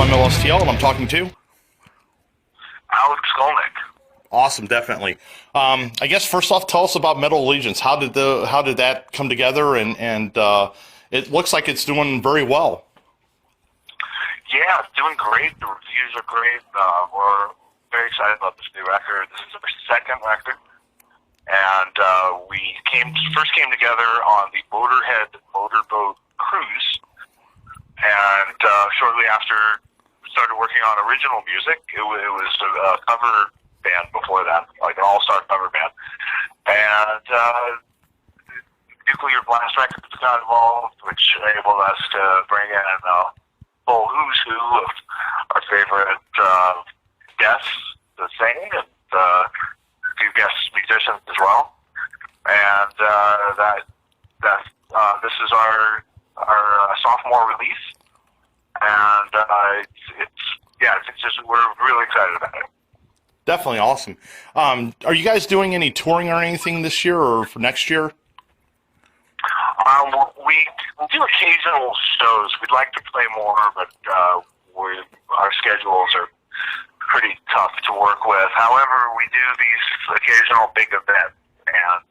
MLSTL, and I'm talking to Alex Skolnick. Awesome, definitely. I guess first off, tell us about Metal Allegiance. How did that come together? And it looks like it's doing very well. Yeah, it's doing great. The reviews are great. We're very excited about this new record. This is our second record, and we first came together on the Motorhead motorboat cruise, and shortly after we started working on original music. It was a cover band before that, like an all-star cover band, and Nuclear Blast Records got involved, which enabled us to bring in a whole who's who of our favorite guests to sing, and a few guest musicians as well. And this is our sophomore release, and it's just we're really excited about it. Definitely awesome. Are you guys doing any touring or anything this year or for next year? We do occasional shows. We'd like to play more, but our schedules are pretty tough to work with. However, we do these occasional big events, and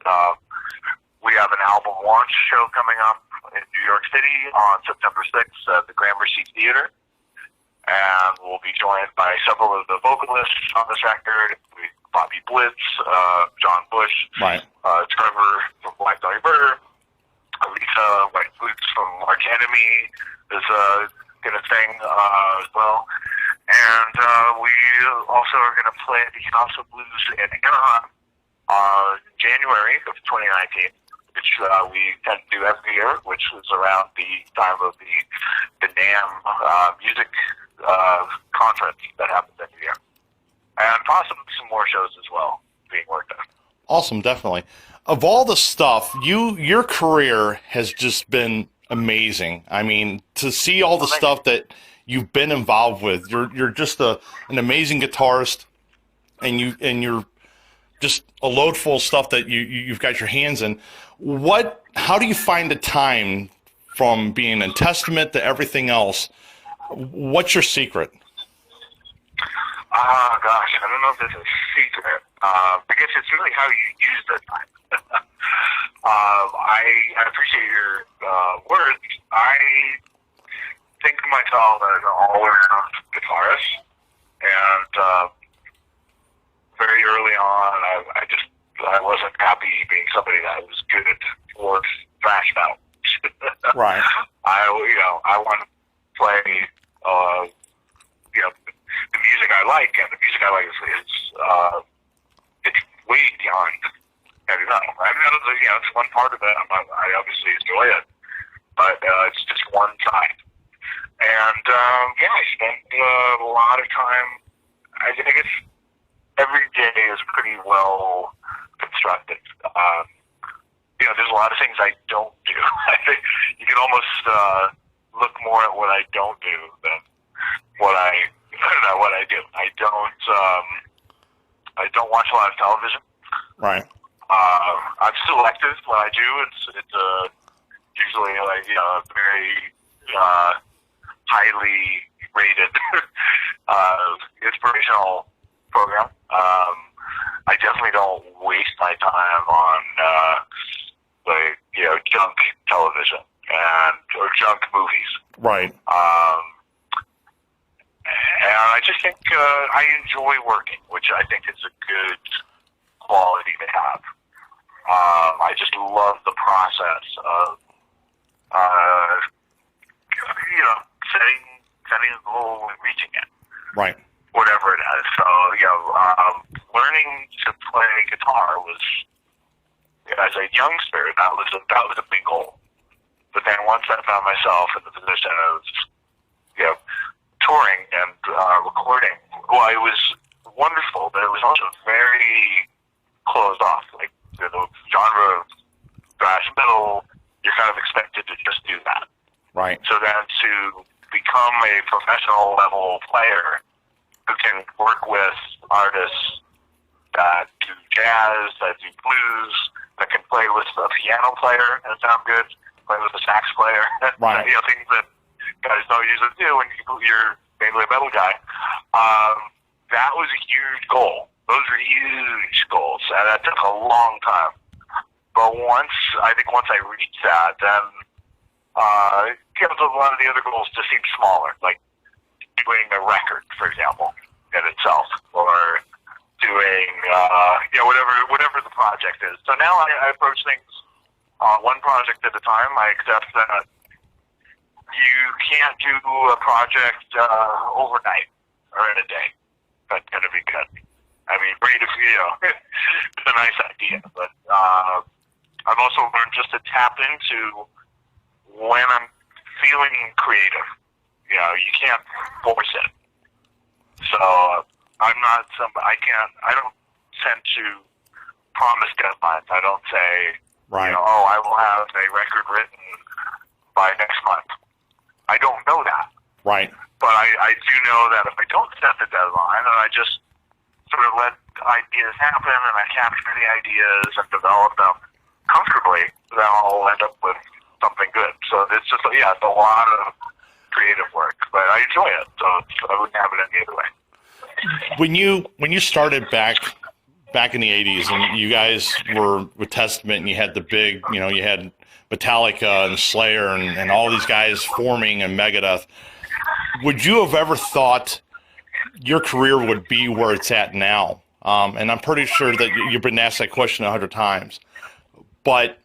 we have an album launch show coming up in New York City on September 6th at the Gramercy Theater, and we'll be joined by several of the vocalists on this record. Bobby Blitz, John Bush, right. Trevor from Black Dog Burger, Lisa White Boots from Arch Enemy is going to sing as well. And we also are going to play at the House of Blues in Anaheim in January of 2019, which we tend to do every year, which is around the time of the NAMM music conference that happens every year. And possibly some more shows as well being worked on. Awesome, definitely. Of all the stuff, your career has just been amazing. I mean, to see all the stuff that you've been involved with, you're just an amazing guitarist, and you're just a load full of stuff that you've got your hands in. How do you find the time from being in Testament to everything else? What's your secret? Gosh, I don't know if this is a secret. I guess it's really how you use the time. I appreciate your words. I think of myself as an all-around guitarist, and very early on, I wasn't happy being somebody that was good at or thrash metal. Right. I want to play the music I like, and the music I like is it's way beyond heavy metal. Heavy metal is it's one part of it. I obviously enjoy it, but it's just one side. And I spend a lot of time. I guess every day is pretty well constructed. There's a lot of things I don't do. I think you can almost look more at what I don't do than what I do. I don't watch a lot of television. Right. I'm selective when I do. It's usually a very highly rated inspirational program. I definitely don't waste my time on junk television or junk movies. Right. And I just think I enjoy working, which I think is a good quality to have. I just love the process of setting a goal and reaching it. Right. Whatever it is. So learning to play guitar was, as a youngster, that was a big goal. But then once I found myself in the position of touring and recording, it was wonderful, but it was also very closed off. Like the genre of thrash metal, you're kind of expected to just do that. Right. So then to become a professional level player who can work with artists that do jazz, that do blues, that can play with a piano player and sound good, play with a sax player, right. Things that guys don't usually do when you're mainly a metal guy. That was a huge goal. Those were huge goals, and that took a long time. But once I reached that, then a lot of the other goals just seemed smaller, like doing a record, for example, in itself, or doing whatever the project is. So now I approach things one project at a time. I accept that you can't do a project overnight or in a day. That's going to be good. I mean, great if it's a nice idea, but I've also learned just to tap into when I'm feeling creative. You can't force it. So I don't tend to promise deadlines. I don't say, right. I will have a record written by next month. I don't know that. Right. But I do know that if I don't set the deadline and I just sort of let ideas happen and I capture the ideas and develop them comfortably, then I'll end up with something good. So it's just, it's a lot of creative work, but I enjoy it, so I wouldn't have it any other way. When you started back in the 80s, and you guys were with Testament, and you had the big, you had Metallica and Slayer and all these guys forming and Megadeth, would you have ever thought your career would be where it's at now? And I'm pretty sure that you've been asked that question 100 times. But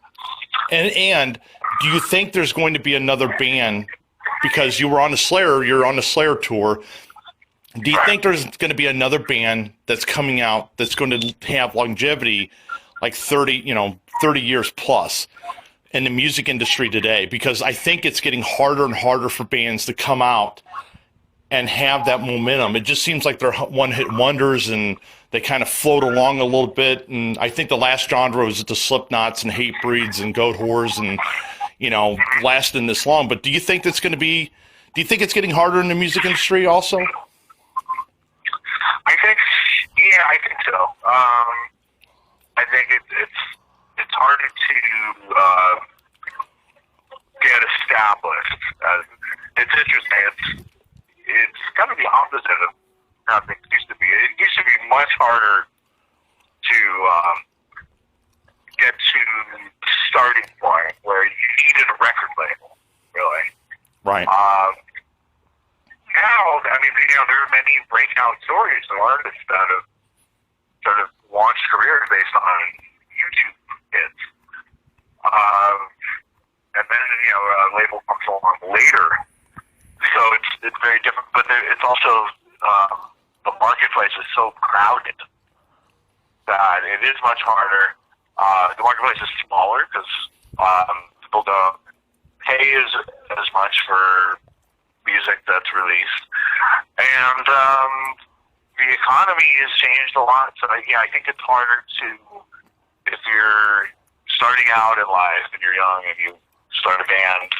and do you think there's going to be another band, because you were on the Slayer, you're on the Slayer tour? Do you think there's going to be another band that's coming out that's going to have longevity, like 30 years plus in the music industry today? Because I think it's getting harder and harder for bands to come out and have that momentum. It just seems like they're one-hit wonders, and they kind of float along a little bit. And I think the last genre was the Slipknots and Hatebreeds and Goat Whores, and lasting this long. But do you think it's it's getting harder in the music industry also? I think so. I think it's harder to get established. It's interesting. It's kind of the opposite of how things used to be. It used to be much harder to get to the starting point where you needed a record label, really. Right. Now, I mean, there are many breakout stories of artists that have sort of launched careers based on YouTube hits. And then, a label comes along later. So it's very different, but it's also, the marketplace is so crowded that it is much harder. The marketplace is smaller because people don't pay as much for music that's released, and the economy has changed a lot. So I think it's harder to, if you're starting out in life and you're young and you start a band,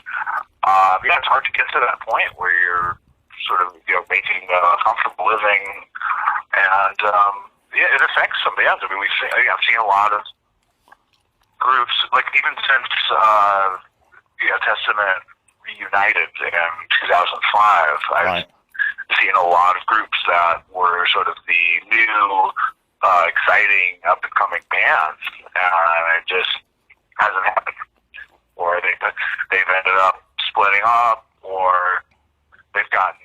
it's hard to get to that point where you're sort of making a comfortable living, and it affects some bands. I mean, I've seen a lot of groups, like even since Testament reunited in 2005. I've seen a lot of groups that were sort of the new, exciting, up-and-coming bands, and it just hasn't happened. Or they've ended up splitting up, or they've gotten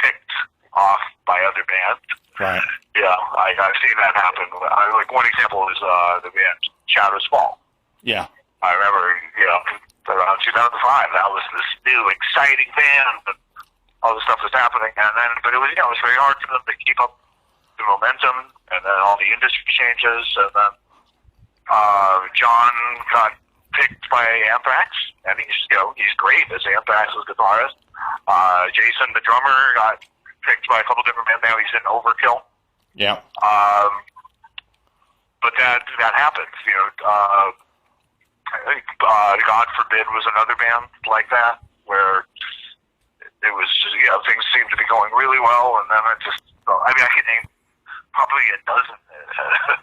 picked off by other bands. Right. Yeah, I've seen that happen. Like one example is the band Shadows Fall. Yeah. I remember, around 2005, that was this new, exciting band, and all the stuff was happening, but it was very hard for them to keep up the momentum, and then all the industry changes, and then John got picked by Anthrax, and he's great as Anthrax's guitarist. Jason, the drummer, got picked by a couple different bands. Now he's in Overkill. Yeah. But that happens, I think God Forbid was another band like that, where it was just, things seemed to be going really well, and then I could name probably a dozen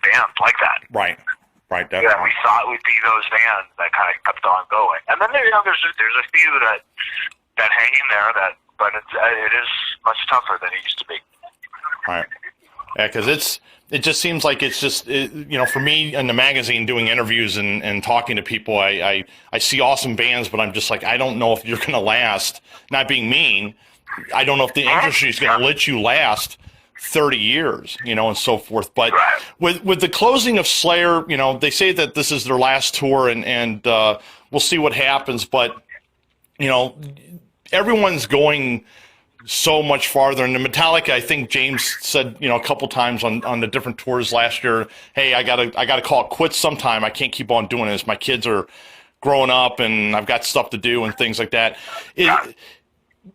bands like that. Right, definitely. Yeah, we thought we'd be those bands that kind of kept on going. And then there's a few that hang in there that but it is much tougher than it used to be. Right. Yeah, because it just seems like it's just, for me in the magazine doing interviews and talking to people, I see awesome bands, but I'm just like, I don't know if you're going to last, not being mean. I don't know if the industry is going to let you last 30 years, and so forth. But with the closing of Slayer, they say that this is their last tour and we'll see what happens. But, everyone's going so much farther. And the Metallica, I think James said, a couple times on the different tours last year, hey, I gotta call it quits sometime. I can't keep on doing this. My kids are growing up and I've got stuff to do and things like that.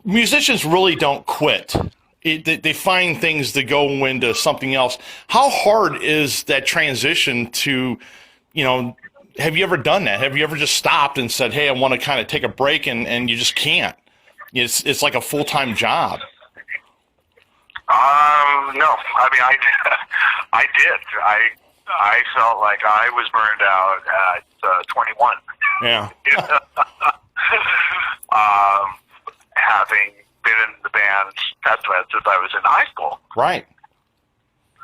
Musicians really don't quit. They find things to go into something else. How hard is that transition to, have you ever done that? Have you ever just stopped and said, hey, I want to kind of take a break and you just can't? It's like a full-time job. No, I mean, I did. I felt like I was burned out at 21. Yeah. Having been in the band since I was in high school. Right.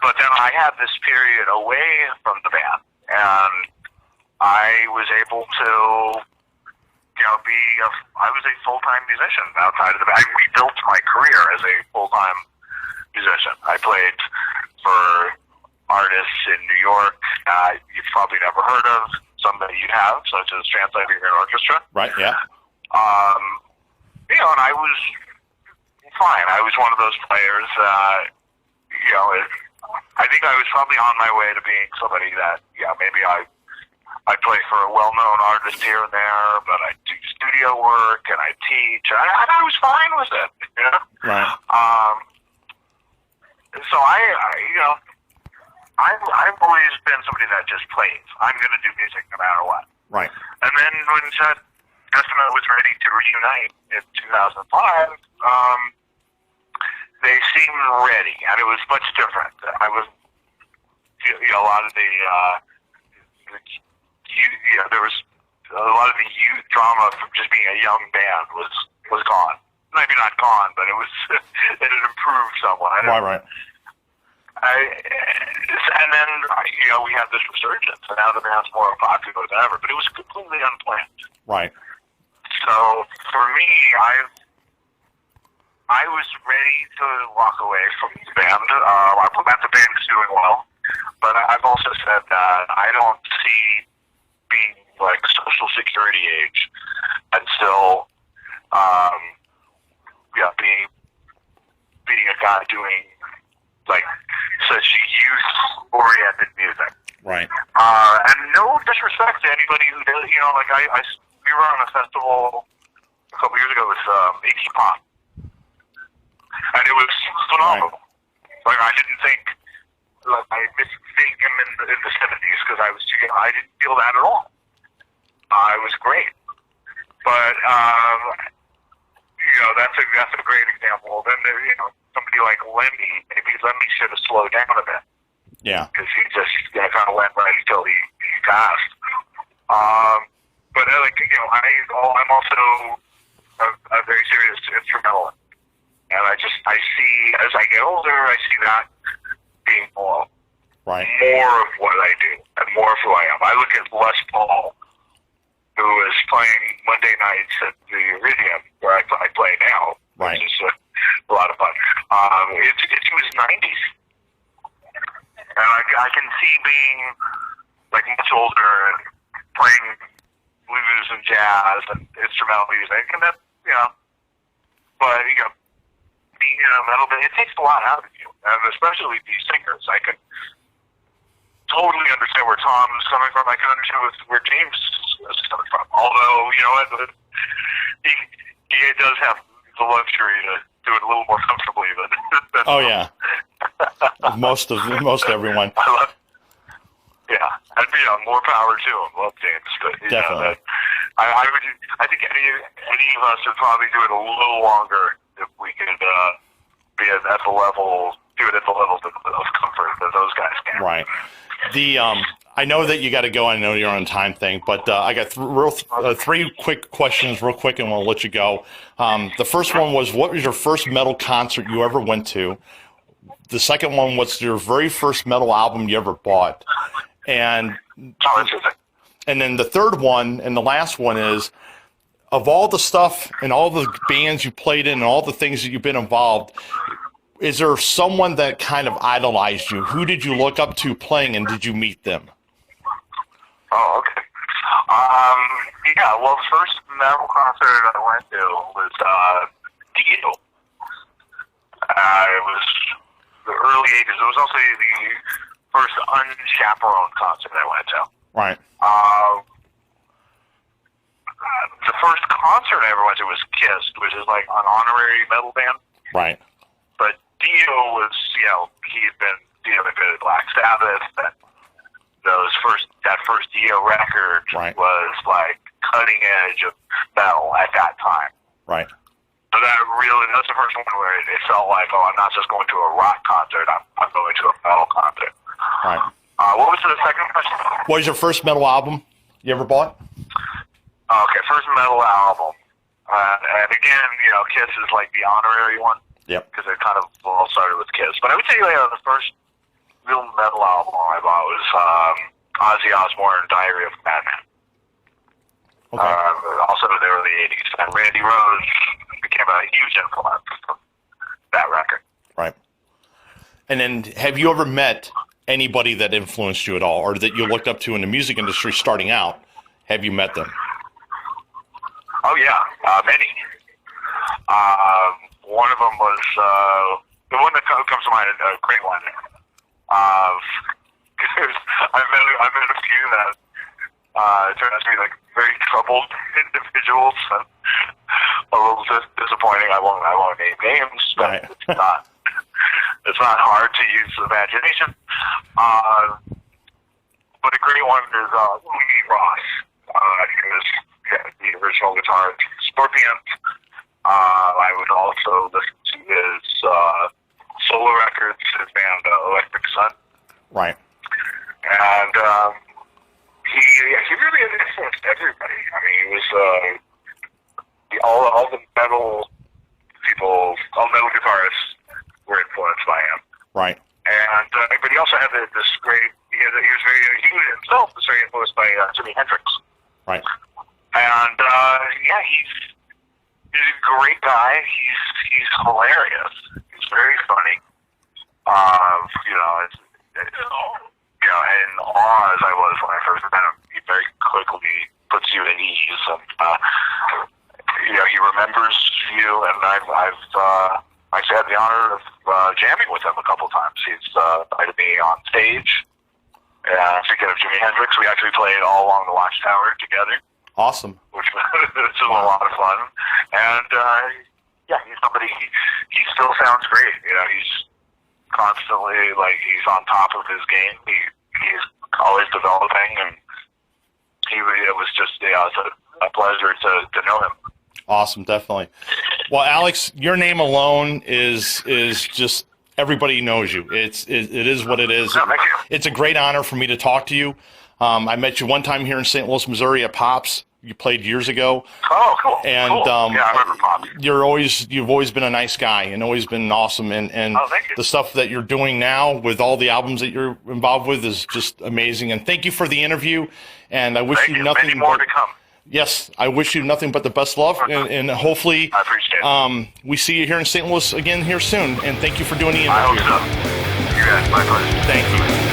But then I had this period away from the band, and I was able to, I was a full-time musician outside of the band. I rebuilt my career as a full-time musician. I played for artists in New York you've probably never heard of, some that you have, such as Trans-Siberian Orchestra. Right, yeah. And I was fine. I was one of those players I think I was probably on my way to being somebody that, maybe I play for a well-known artist here and there, but I do studio work and I teach. And I was fine with it, Right. So I've always been somebody that just plays. I'm going to do music no matter what. Right. And then when Testament was ready to reunite in 2005, they seemed ready, and it was much different. I was, a lot of there was a lot of the youth drama from just being a young band was gone. Maybe not gone, but it was it had improved somewhat. Right. And then we had this resurgence, and now the band's more popular than ever. But it was completely unplanned. Right. So for me, I was ready to walk away from the band. The band is doing well, but I've also said that I don't see being like social security age until being a guy doing like such youth-oriented music. Right. And no disrespect to anybody who does, we were on a festival a couple years ago with AT Pop, and it was phenomenal. Right. Like I didn't think, I missed seeing him in the 70s because I was too young. I didn't feel that at all. It was great, but that's a great example. Then somebody like Lemmy, maybe Lemmy should have slowed down a bit. Yeah. Because he just kind of went right until he passed. But I'm also a very serious instrumentalist, and I see as I get older, I see that being more of what I do and more of who I am. I look at Les Paul, who is playing Monday nights at the Iridium, where I play now, which is a lot of fun. It's his 90s. And I can see being like much older and playing blues and jazz and instrumental music, and that, but being in a metal band, it takes a lot out of you, and especially these singers. I can totally understand where Tom's coming from. I can understand where James is coming from. Although, he does have the luxury to do it a little more comfortably than oh yeah. most everyone. And more power to him. Love James, but definitely. I think any of us would probably do it a little longer if we could be at the level, do it at the level of comfort that those guys can. Right. I know that you got to go. I know you're on a time thing, but I got three quick questions, real quick, and we'll let you go. The first one was, what was your first metal concert you ever went to? The second one, what's your very first metal album you ever bought? And then the third one and the last one is, of all the stuff and all the bands you played in and all the things that you've been involved, is there someone that kind of idolized you? Who did you look up to playing, and did you meet them? Oh, okay. Yeah, well, the first metal concert I went to was Dio. It was the early 80s. It was also the first unchaperoned concert I went to. Right. The first concert I ever went to was Kiss, which is like an honorary metal band. Right. But Dio was, he'd been, they'd been at Black Sabbath, and that first Dio record was like cutting edge of metal at that time. Right. So that's the first one where it felt like, I'm not just going to a rock concert, I'm going to a metal concert. Right. What was the second question? What was your first metal album you ever bought? Okay, first metal album. And again, Kiss is like the honorary one. Yep. Because it kind of all started with Kiss. But I would say the first real metal album I bought was Ozzy Osbourne, Diary of a Madman. Okay. Also in the early 80s. And Randy Rhoads became a huge influence from that record. Right. And then have you ever met anybody that influenced you at all, or that you looked up to in the music industry starting out? Have you met them? Oh, yeah. Many. One of them was, the one that comes to mind, a great one. Because I've met a few that turned out to be like very troubled individuals, and a little disappointing. I won't name names, but Right. it's not hard to use imagination. But a great one is Lee Ross. He was the original guitarist for Scorpions. I would also listen to his solo records, his band Electric Sun. Right. And he really influenced everybody. I mean, he was all the metal people, all metal guitarists were influenced by him. Right. And but he also had this great. He was himself was very influenced by Jimi Hendrix. Right. And he's a great guy. He's hilarious. He's very funny. And awe as I was when I first met him, he very quickly puts you at ease, and he remembers you. And I've actually had the honor of jamming with him a couple times. He's invited me on stage. Speaking of Jimi Hendrix, we actually played All Along the Watchtower together. Awesome. Which was a lot of fun. And he's somebody. He still sounds great. He's constantly he's on top of his game. He's always developing, and it was just it's a pleasure to know him. Awesome, definitely. Well, Alex, your name alone is just, everybody knows you. It is what it is. No, thank you. It's a great honor for me to talk to you. I met you one time here in St. Louis, Missouri at Pops. You played years ago. Oh, cool. And cool. Yeah, I remember Pops. You've always been a nice guy and always been awesome. And thank you. the stuff that you're doing now with all the albums that you're involved with is just amazing. And thank you for the interview. And I wish you nothing many more to come. Yes, I wish you nothing but the best luck, and hopefully I appreciate it. We see you here in St. Louis again here soon. And thank you for doing the interview. I hope so. You guys, my pleasure. Thank you.